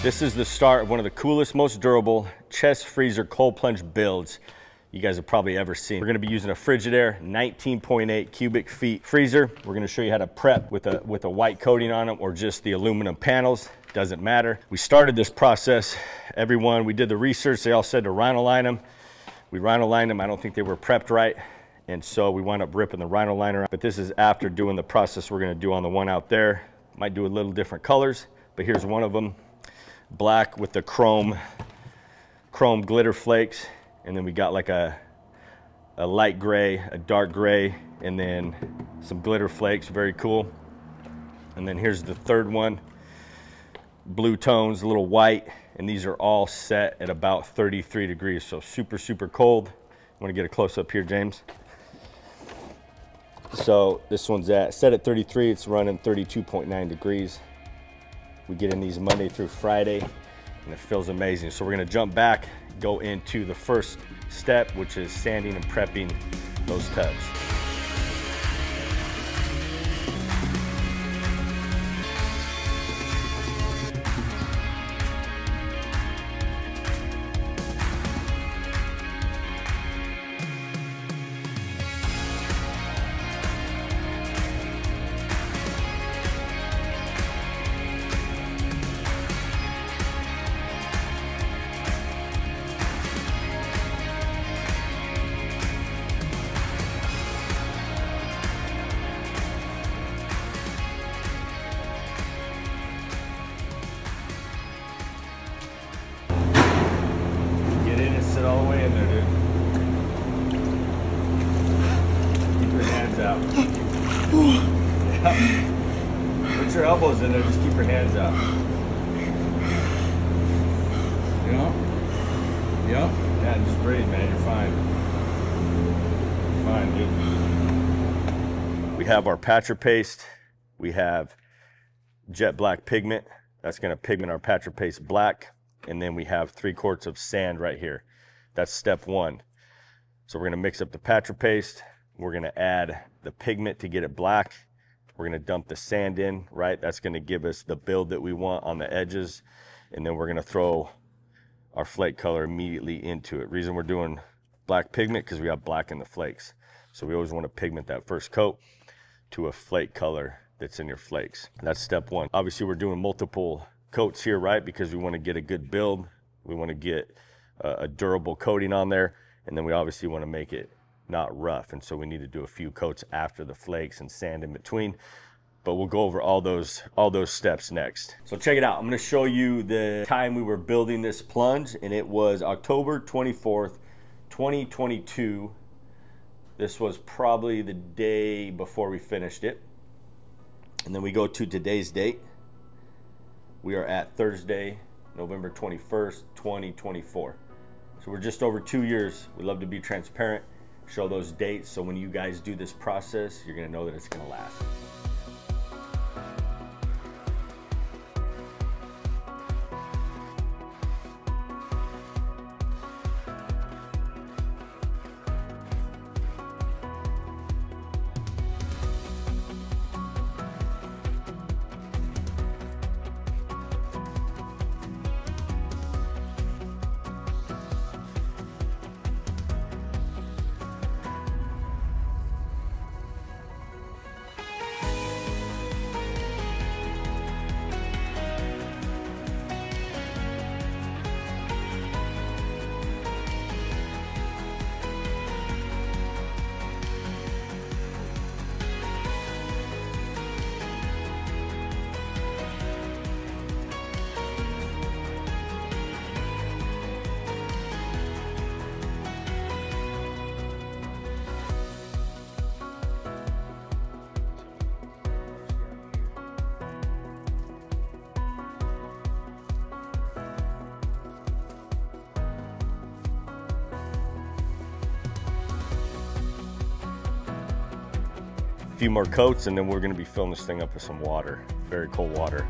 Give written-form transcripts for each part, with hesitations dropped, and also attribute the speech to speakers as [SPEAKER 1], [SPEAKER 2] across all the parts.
[SPEAKER 1] This is the start of one of the coolest, most durable chest freezer cold plunge builds you guys have probably ever seen. We're gonna be using a Frigidaire 19.8 cubic feet freezer. We're gonna show you how to prep with a white coating on them or just the aluminum panels, doesn't matter. We started this process, we did the research, they all said to rhino-line them. We rhino-lined them, I don't think they were prepped right, and so we wound up ripping the rhino liner out. But this is after doing the process we're gonna do on the one out there. Might do a little different colors, but here's one of them. Black with the chrome glitter flakes, and then we got like a light gray, a dark gray, and then some glitter flakes, very cool. And then here's the third one, blue tones, a little white, and these are all set at about 33 degrees, so super, super cold. I want to get a close up here, James. So this one's set at 33, it's running 32.9 degrees. We get in these Monday through Friday, and it feels amazing. So we're gonna jump back, go into the first step, which is sanding and prepping those tubs. All the way in there, dude. Keep your hands out. Yeah. Put your elbows in there, just keep your hands out. Yeah, just breathe, man, you're fine. You're fine, dude. We have our patcher paste. We have jet black pigment. That's gonna pigment our patcher paste black. And then we have 3 quarts of sand right here. That's step 1. So we're gonna mix up the patcher paste. We're gonna add the pigment to get it black. We're gonna dump the sand in, right? That's gonna give us the build that we want on the edges. And then we're gonna throw our flake color immediately into it. Reason we're doing black pigment, because we have black in the flakes. So we always wanna pigment that first coat to a flake color that's in your flakes. That's step 1. Obviously we're doing multiple coats here, right? Because we wanna get a good build. We wanna get a durable coating on there, and then we obviously want to make it not rough, and so we need to do a few coats after the flakes and sand in between, but we'll go over all those steps next. So check it out. I'm going to show you the time we were building this plunge, and it was October 24th 2022. This was probably the day before we finished it, and then we go to today's date. We are at Thursday, November 21st 2024. So we're just over 2 years. We love to be transparent, show those dates, so when you guys do this process, you're gonna know that it's gonna last. A few more coats, and then we're going to be filling this thing up with some water, very cold water.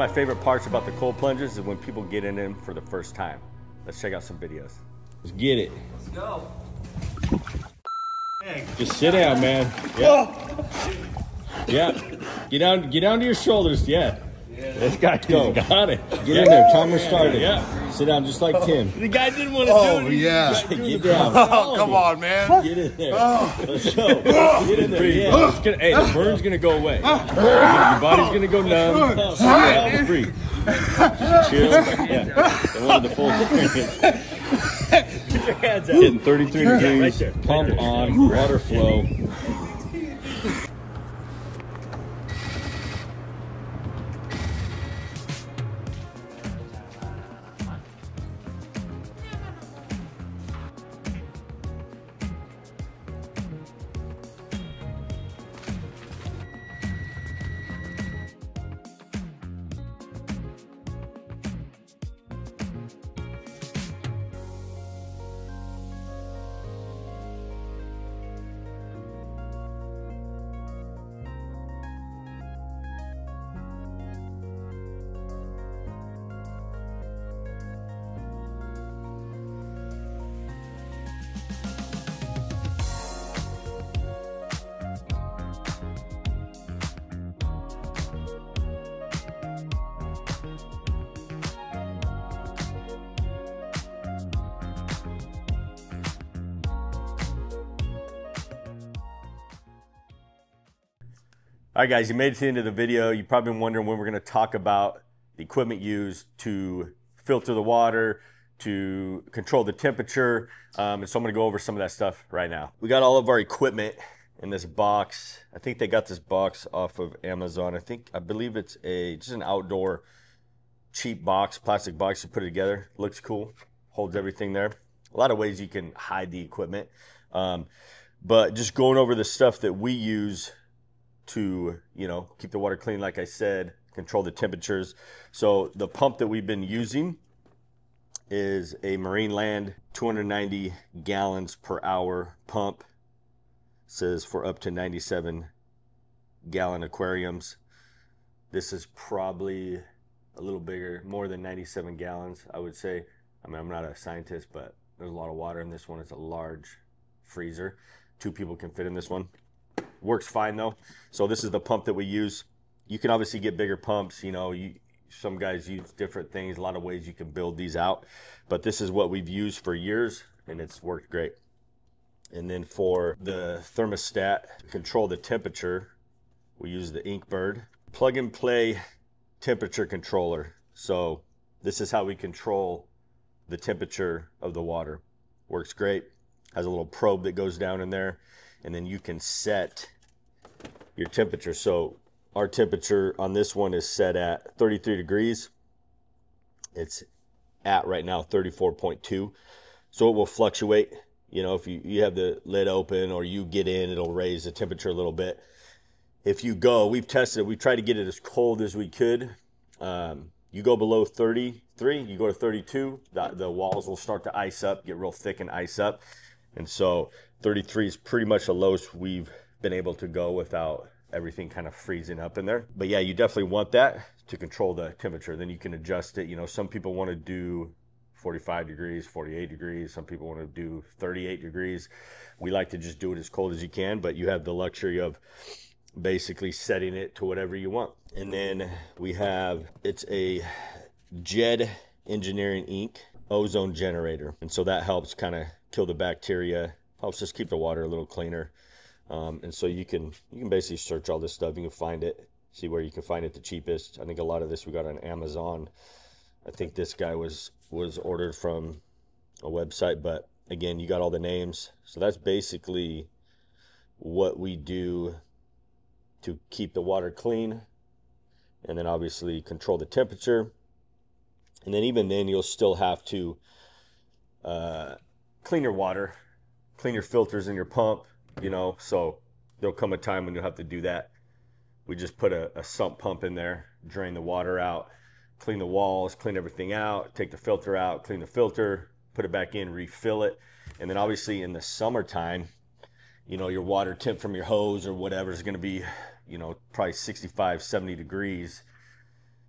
[SPEAKER 1] One of my favorite parts about the cold plunges is when people get in them for the first time. Let's check out some videos.
[SPEAKER 2] Let's get it.
[SPEAKER 3] Let's go.
[SPEAKER 2] Just sit down, man. Yeah. Yeah. Get down to your shoulders. Yeah. This guy got it. Get in there. Timer started. Yeah. Sit down just like Tim.
[SPEAKER 1] The guy didn't want to do it.
[SPEAKER 4] Yeah.
[SPEAKER 2] Get down.
[SPEAKER 4] Oh, come on, man.
[SPEAKER 2] Get in there. Let's go. Get in there. Yeah.
[SPEAKER 1] Hey, the burn's gonna go away. Your body's gonna go numb.
[SPEAKER 2] Yeah, free. Chill. Yeah. They wanted the full experience.
[SPEAKER 1] Get your hands out.
[SPEAKER 2] Hitting 33 degrees.
[SPEAKER 1] Right there.
[SPEAKER 2] Pump on. Water flow.
[SPEAKER 1] All right, guys, you made it to the end of the video. You've probably been wondering when we're going to talk about the equipment used to filter the water, to control the temperature. And so I'm going to go over some of that stuff right now. We got all of our equipment in this box. I think they got this box off of Amazon. I believe it's just an outdoor cheap box, plastic box. You put it together. Looks cool. Holds everything there. A lot of ways you can hide the equipment. But just going over the stuff that we use to, keep the water clean, like I said, control the temperatures. So the pump that we've been using is a Marine Land 290 gallons per hour pump. It says for up to 97 gallon aquariums. This is probably a little bigger, more than 97 gallons, I would say. I mean, I'm not a scientist, but there's a lot of water in this one. It's a large freezer. 2 people can fit in this one. Works fine though. So this is the pump that we use. You can obviously get bigger pumps. Some guys use different things. A lot of ways you can build these out. But this is what we've used for years, and it's worked great. And then for the thermostat, to control the temperature, we use the Inkbird. Plug and play temperature controller. So this is how we control the temperature of the water. Works great. Has a little probe that goes down in there. And then you can set your temperature. So our temperature on this one is set at 33 degrees. It's at right now 34.2. So it will fluctuate. If you have the lid open or you get in, it'll raise the temperature a little bit. If you go, we've tested it. We tried to get it as cold as we could. You go below 33, you go to 32, the walls will start to ice up, get real thick and ice up. And so 33 is pretty much the lowest we've been able to go without everything kind of freezing up in there. But yeah, you definitely want that to control the temperature. Then you can adjust it. Some people want to do 45 degrees, 48 degrees. Some people want to do 38 degrees. We like to just do it as cold as you can, but you have the luxury of basically setting it to whatever you want. And then it's a Jed Engineering Inc. ozone generator. And so that helps kind of kill the bacteria, helps us keep the water a little cleaner. And so you can basically search all this stuff. You can find it, see where you can find it the cheapest. I think a lot of this we got on Amazon. I think this guy was ordered from a website, but again, you got all the names. So that's basically what we do to keep the water clean, and then obviously control the temperature. And then even then, you'll still have to clean your water, clean your filters in your pump, so there'll come a time when you'll have to do that. We just put a sump pump in there, drain the water out, clean the walls, clean everything out, take the filter out, clean the filter, put it back in, refill it. And then obviously in the summertime, your water temp from your hose or whatever is going to be, probably 65, 70 degrees.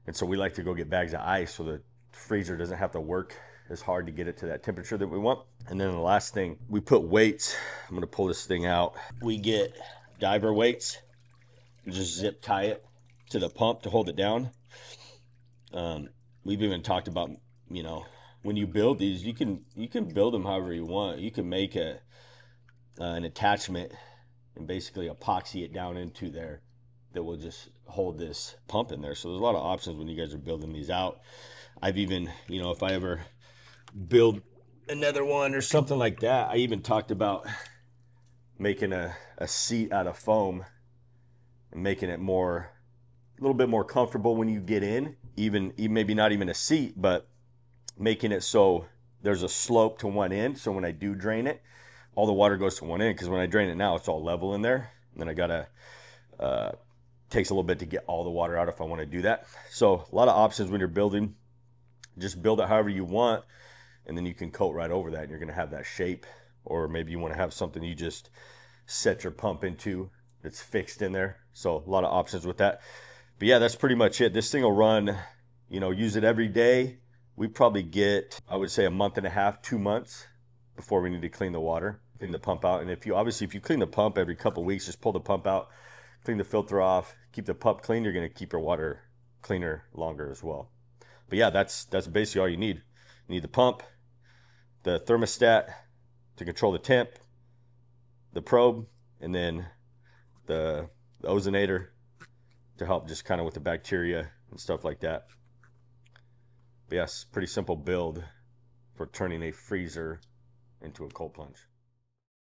[SPEAKER 1] And so we like to go get bags of ice so the freezer doesn't have to work as hard to get it to that temperature that we want. And then the last thing, we put weights. I'm gonna pull this thing out. We get diver weights and just zip tie it to the pump to hold it down. We've even talked about, you know, when you build these, you can build them however you want. You can make an attachment and basically epoxy it down into there that will just hold this pump in there. So there's a lot of options when you guys are building these out. I've even, you know, if I ever build another one or something like that, I even talked about making a seat out of foam and making it a little bit more comfortable when you get in. Even maybe not even a seat, but making it so there's a slope to one end. So when I do drain it, all the water goes to one end, because when I drain it now, it's all level in there. And then I gotta, takes a little bit to get all the water out if I want to do that. So a lot of options when you're building. Just build it however you want, and then you can coat right over that and you're gonna have that shape. Or maybe you want to have something you just set your pump into that's fixed in there. So a lot of options with that. But yeah, that's pretty much it. This thing will run, you know, use it every day. We probably get, I would say, a month and a half, 2 months before we need to clean the water, clean the pump out. And if you clean the pump every couple of weeks, just pull the pump out, clean the filter off, keep the pump clean, you're going to keep your water cleaner longer as well. But yeah, that's basically all you need. You need the pump, the thermostat to control the temp, the probe, and then the ozonator to help just kind of with the bacteria and stuff like that. But yes, pretty simple build for turning a freezer into a cold plunge.